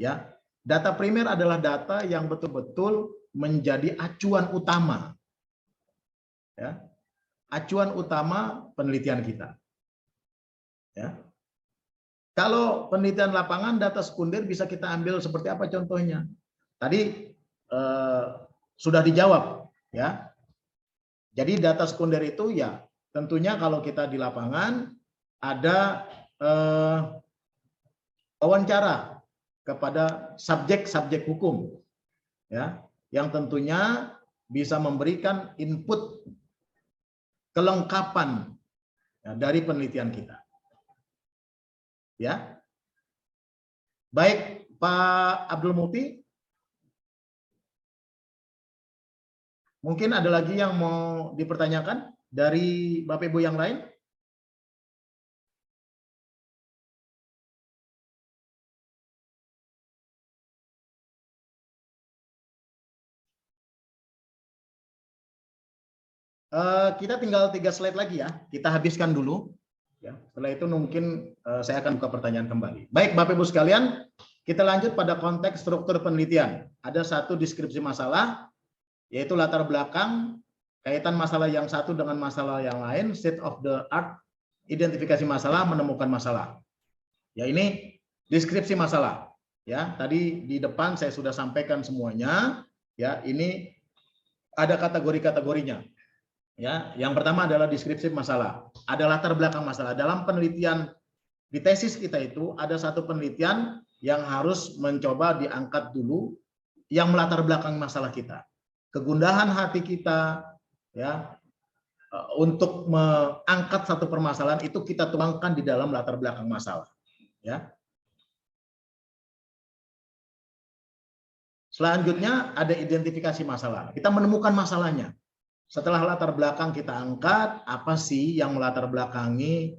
Ya, data primer adalah data yang betul-betul menjadi acuan utama. Ya, acuan utama penelitian kita. Ya. Kalau penelitian lapangan, data sekunder bisa kita ambil seperti apa contohnya? Tadi sudah dijawab, ya. Jadi data sekunder itu ya tentunya kalau kita di lapangan ada wawancara kepada subjek-subjek hukum, ya, yang tentunya bisa memberikan input kelengkapan ya, dari penelitian kita. Ya. Baik, Pak Abdul Muti. Mungkin ada lagi yang mau dipertanyakan dari Bapak Ibu yang lain? Kita tinggal 3 slide lagi ya. Kita habiskan dulu. Ya, setelah itu mungkin saya akan buka pertanyaan kembali. Baik, Bapak Ibu sekalian, kita lanjut pada konteks struktur penelitian. Ada satu deskripsi masalah, yaitu latar belakang, kaitan masalah yang satu dengan masalah yang lain, state of the art, identifikasi masalah, menemukan masalah. Ya, ini deskripsi masalah. Ya, tadi di depan saya sudah sampaikan semuanya. Ya, ini ada kategori-kategorinya. Ya, yang pertama adalah deskripsi masalah. Ada latar belakang masalah. Dalam penelitian di tesis kita itu ada satu penelitian yang harus mencoba diangkat dulu yang melatar belakang masalah kita. Kegundahan hati kita ya untuk mengangkat satu permasalahan itu kita tuangkan di dalam latar belakang masalah. Ya. Selanjutnya ada identifikasi masalah. Kita menemukan masalahnya. Setelah latar belakang kita angkat, apa sih yang melatar belakangi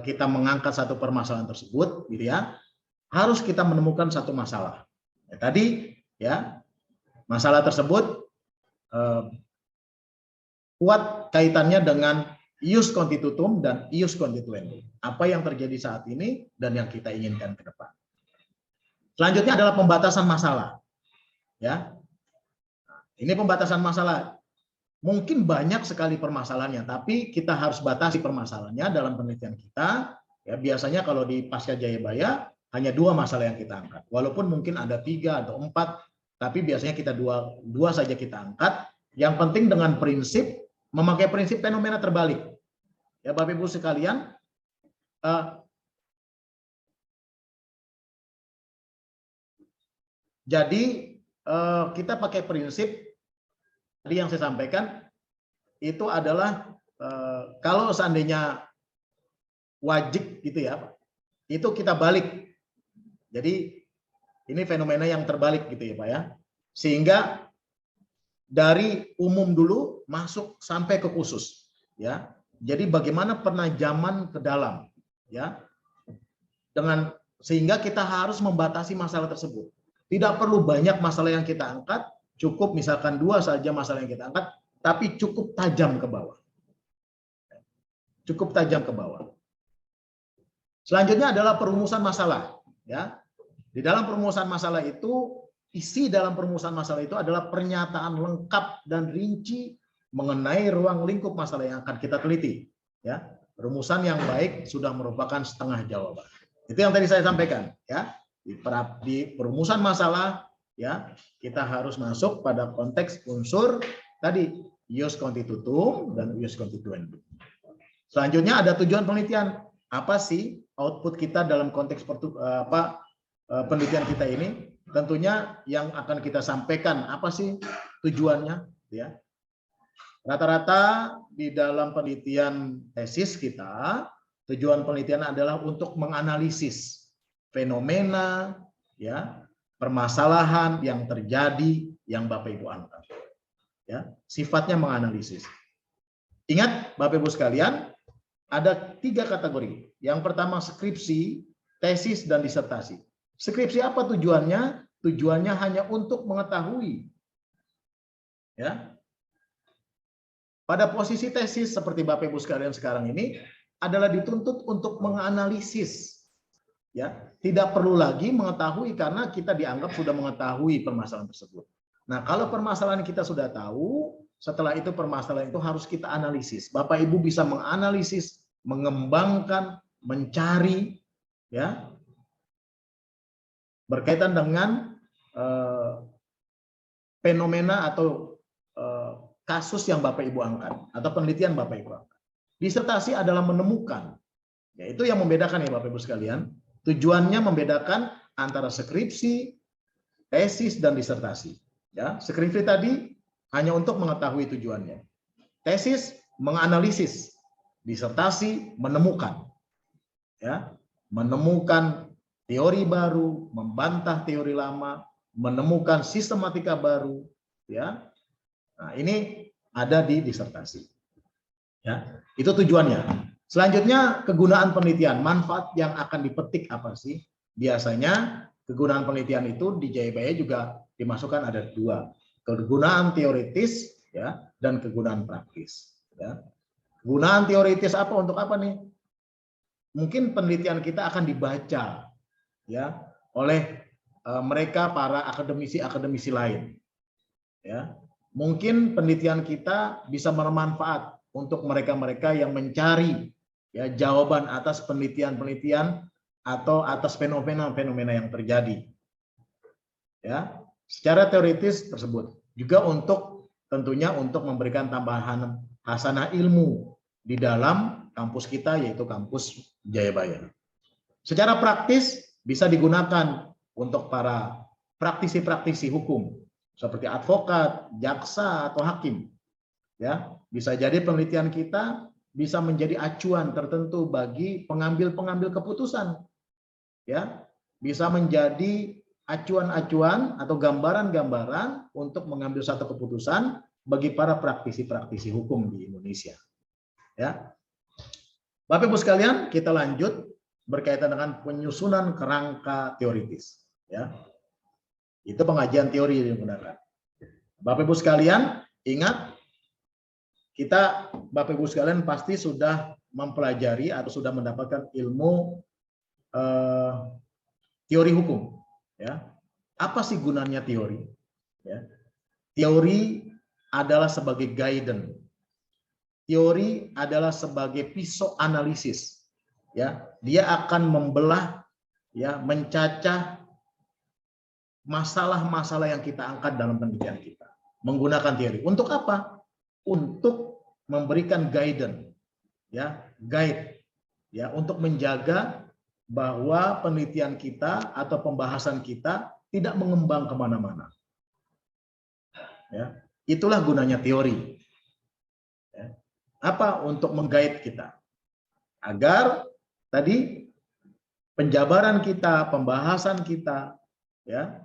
kita mengangkat satu permasalahan tersebut, gitu ya? Harus kita menemukan satu masalah. Ya, tadi, ya, masalah tersebut kuat kaitannya dengan ius constitutum dan ius constituendum. Apa yang terjadi saat ini dan yang kita inginkan ke depan. Selanjutnya adalah pembatasan masalah. Ya, ini pembatasan masalah. Mungkin banyak sekali permasalahannya, tapi kita harus batasi permasalahannya dalam penelitian kita. Ya, biasanya kalau di Pasca Jayabaya hanya 2 masalah yang kita angkat. Walaupun mungkin ada 3 atau 4, tapi biasanya kita dua saja kita angkat. Yang penting dengan prinsip, memakai prinsip fenomena terbalik. Ya, Bapak Ibu sekalian, jadi kita pakai prinsip tadi yang saya sampaikan itu adalah kalau seandainya wajib gitu ya, itu kita balik. Jadi ini fenomena yang terbalik gitu ya Pak ya. Sehingga dari umum dulu masuk sampai ke khusus ya. Jadi bagaimana penajaman ke dalam ya. Dengan sehingga kita harus membatasi masalah tersebut. Tidak perlu banyak masalah yang kita angkat, cukup misalkan 2 saja masalah yang kita angkat, tapi cukup tajam ke bawah. Cukup tajam ke bawah. Selanjutnya adalah perumusan masalah. Ya, di dalam perumusan masalah itu, isi dalam perumusan masalah itu adalah pernyataan lengkap dan rinci mengenai ruang lingkup masalah yang akan kita teliti. Ya, rumusan yang baik sudah merupakan setengah jawaban. Itu yang tadi saya sampaikan. Ya, di perumusan masalah. Ya, kita harus masuk pada konteks unsur tadi ius constitutum dan ius constituendum. Selanjutnya ada tujuan penelitian. Apa sih output kita dalam konteks penelitian kita ini? Tentunya yang akan kita sampaikan apa sih tujuannya? Ya, rata-rata di dalam penelitian tesis kita tujuan penelitian adalah untuk menganalisis fenomena, ya. Permasalahan yang terjadi yang Bapak Ibu angkat. Ya, sifatnya menganalisis. Ingat Bapak Ibu sekalian, ada 3 kategori. Yang pertama skripsi, tesis, dan disertasi. Skripsi apa tujuannya? Tujuannya hanya untuk mengetahui. Ya. Pada posisi tesis seperti Bapak Ibu sekalian sekarang ini adalah dituntut untuk menganalisis. Ya, tidak perlu lagi mengetahui karena kita dianggap sudah mengetahui permasalahan tersebut. Nah, kalau permasalahan kita sudah tahu, setelah itu permasalahan itu harus kita analisis. Bapak Ibu bisa menganalisis, mengembangkan, mencari, ya, berkaitan dengan fenomena atau kasus yang Bapak Ibu angkat atau penelitian Bapak Ibu angkat. Disertasi adalah menemukan. Ya, itu yang membedakan ya Bapak Ibu sekalian. Tujuannya membedakan antara skripsi, tesis, dan disertasi. Ya, skripsi tadi hanya untuk mengetahui tujuannya. Tesis menganalisis, disertasi menemukan. Ya, menemukan teori baru, membantah teori lama, menemukan sistematika baru, ya. Nah, ini ada di disertasi. Ya, itu tujuannya. Selanjutnya kegunaan penelitian, manfaat yang akan dipetik apa sih? Biasanya kegunaan penelitian itu di Jayabaya juga dimasukkan ada dua, kegunaan teoritis ya dan kegunaan praktis. Ya. Kegunaan teoritis apa untuk apa nih? Mungkin penelitian kita akan dibaca ya oleh mereka para akademisi-akademisi lain. Ya. Mungkin penelitian kita bisa bermanfaat untuk mereka-mereka yang mencari ya jawaban atas penelitian-penelitian atau atas fenomena-fenomena yang terjadi. Ya, secara teoritis tersebut juga untuk tentunya untuk memberikan tambahan hasanah ilmu di dalam kampus kita yaitu kampus Jayabaya. Secara praktis bisa digunakan untuk para praktisi-praktisi hukum seperti advokat, jaksa atau hakim. Ya, bisa jadi penelitian kita bisa menjadi acuan tertentu bagi pengambil-pengambil keputusan. Ya, bisa menjadi acuan-acuan atau gambaran-gambaran untuk mengambil satu keputusan bagi para praktisi-praktisi hukum di Indonesia. Ya. Bapak Ibu sekalian, kita lanjut berkaitan dengan penyusunan kerangka teoritis. Ya. Itu pengajian teori yang digunakan. Bapak Ibu sekalian, ingat kita Bapak Ibu sekalian pasti sudah mempelajari atau sudah mendapatkan ilmu teori hukum. Ya. Apa sih gunanya teori? Ya. Teori adalah sebagai guidance. Teori adalah sebagai pisau analisis. Ya, dia akan membelah, ya, mencacah masalah-masalah yang kita angkat dalam penelitian kita menggunakan teori. Untuk apa? Untuk memberikan guidance, ya, guide, ya, untuk menjaga bahwa penelitian kita atau pembahasan kita tidak mengembang kemana-mana. Ya, itulah gunanya teori. Ya. Apa? Untuk menggait kita agar tadi penjabaran kita, pembahasan kita, ya,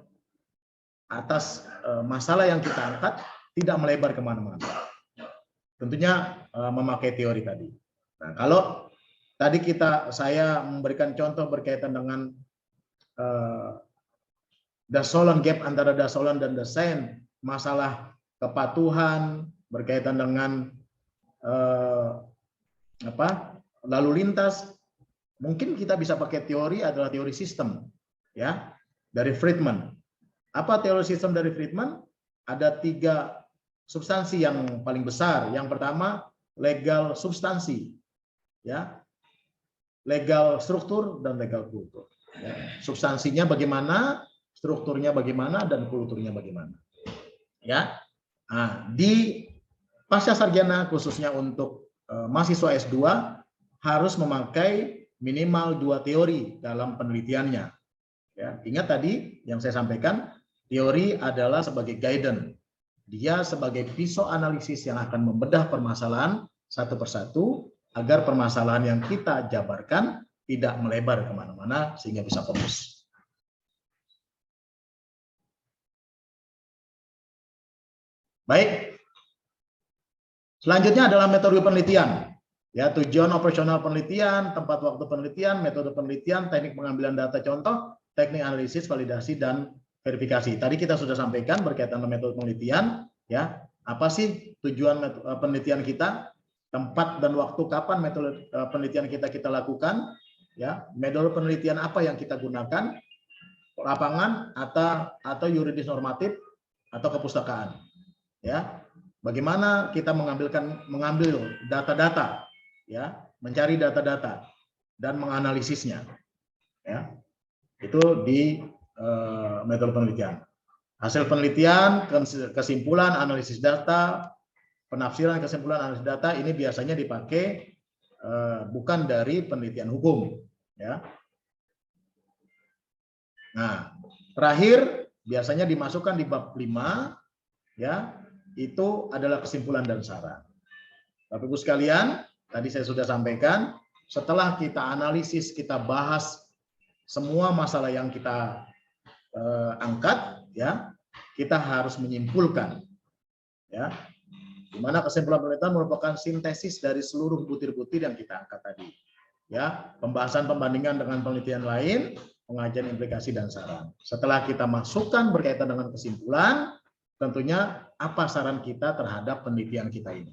atas masalah yang kita angkat tidak melebar kemana-mana. Tentunya memakai teori tadi. Nah, kalau tadi saya memberikan contoh berkaitan dengan Dasolan, gap antara Dasolan dan Dasein, masalah kepatuhan berkaitan dengan lalu lintas, mungkin kita bisa pakai teori adalah teori sistem, ya, dari Friedman. Apa teori sistem dari Friedman? Ada 3 substansi yang paling besar. Yang pertama legal substansi, ya, legal struktur dan legal kultur. Ya. Substansinya bagaimana, strukturnya bagaimana, dan kulturnya bagaimana. Ya, nah, di pasca sarjana khususnya untuk mahasiswa S2 harus memakai minimal 2 teori dalam penelitiannya. Ya, ingat tadi yang saya sampaikan, teori adalah sebagai guidance. Dia sebagai pisau analisis yang akan membedah permasalahan satu persatu agar permasalahan yang kita jabarkan tidak melebar kemana-mana sehingga bisa fokus. Baik. Selanjutnya adalah metode penelitian. Ya, tujuan operasional penelitian, tempat waktu penelitian, metode penelitian, teknik pengambilan data contoh, teknik analisis, validasi, dan verifikasi. Tadi kita sudah sampaikan berkaitan dengan metode penelitian, ya. Apa sih tujuan penelitian kita? Tempat dan waktu kapan metode penelitian kita lakukan, ya. Metode penelitian apa yang kita gunakan? Lapangan atau yuridis normatif atau kepustakaan. Ya. Bagaimana kita mengambil data-data, ya, mencari data-data dan menganalisisnya, ya. Itu di metode penelitian. Hasil penelitian, kesimpulan, analisis data, penafsiran kesimpulan, analisis data ini biasanya dipakai bukan dari penelitian hukum, ya. Nah, terakhir biasanya dimasukkan di bab 5, ya, itu adalah kesimpulan dan saran. Bapak Ibu sekalian, tadi saya sudah sampaikan, setelah kita analisis, kita bahas semua masalah yang kita angkat, ya, kita harus menyimpulkan, ya, di mana kesimpulan penelitian merupakan sintesis dari seluruh butir-butir yang kita angkat tadi, ya, pembahasan pembandingan dengan penelitian lain, pengajian implikasi dan saran. Setelah kita masukkan berkaitan dengan kesimpulan, tentunya apa saran kita terhadap penelitian kita ini,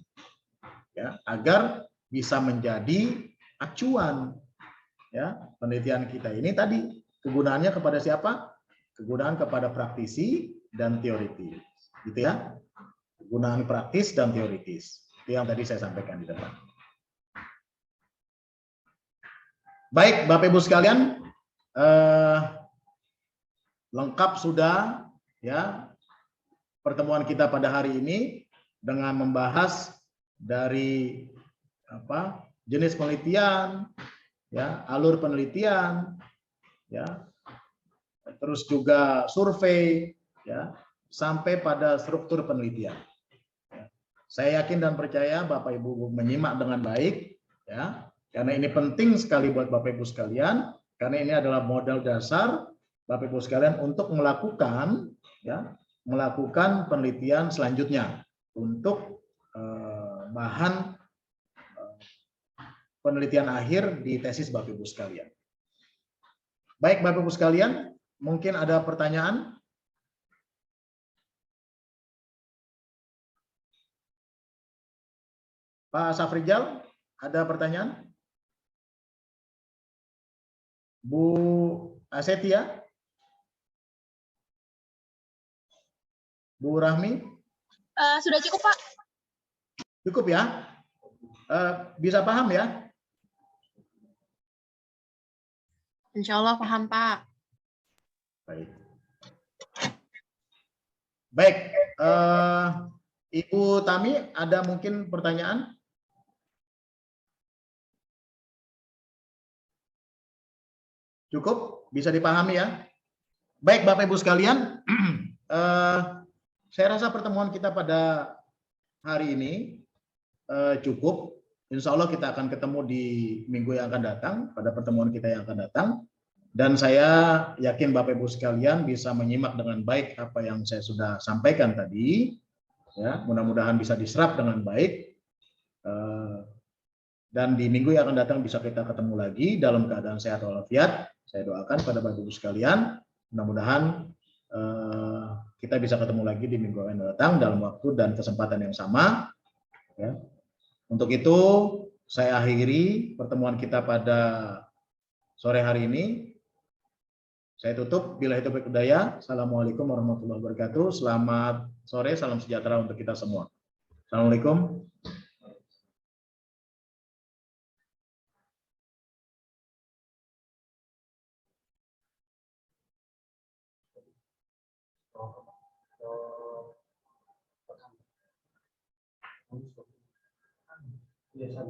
ya, agar bisa menjadi acuan, ya, penelitian kita ini tadi kegunaannya kepada siapa? Kegunaan kepada praktisi dan teoritis, gitu ya. Kegunaan praktis dan teoritis. Itu yang tadi saya sampaikan di depan. Baik, Bapak Ibu sekalian, lengkap sudah, ya, pertemuan kita pada hari ini dengan membahas dari jenis penelitian, ya, alur penelitian, ya, terus juga survei, ya, sampai pada struktur penelitian. Saya yakin dan percaya Bapak Ibu menyimak dengan baik, ya, karena ini penting sekali buat Bapak Ibu sekalian, karena ini adalah modal dasar Bapak Ibu sekalian untuk melakukan, ya, melakukan penelitian selanjutnya untuk bahan penelitian akhir di tesis Bapak Ibu sekalian. Baik Bapak Ibu sekalian, mungkin ada pertanyaan? Pak Safrijal, ada pertanyaan? Bu Asetia? Bu Rahmi? Sudah cukup, Pak. Cukup ya? Bisa paham ya? Insya Allah paham, Pak. Baik. Baik, Ibu Tami, ada mungkin pertanyaan? Cukup? Bisa dipahami ya? Baik, Bapak Ibu sekalian, saya rasa pertemuan kita pada hari ini cukup. Insya Allah kita akan ketemu di minggu yang akan datang, pada pertemuan kita yang akan datang. Dan saya yakin Bapak Ibu sekalian bisa menyimak dengan baik apa yang saya sudah sampaikan tadi. Ya, mudah-mudahan bisa diserap dengan baik. Dan di minggu yang akan datang bisa kita ketemu lagi dalam keadaan sehat walafiat. Saya doakan pada Bapak Ibu sekalian, mudah-mudahan kita bisa ketemu lagi di minggu yang akan datang dalam waktu dan kesempatan yang sama. Ya. Untuk itu saya akhiri pertemuan kita pada sore hari ini. Saya tutup. Bila itu berdaya. Assalamualaikum warahmatullahi wabarakatuh. Selamat sore, salam sejahtera untuk kita semua. Assalamualaikum. Biasa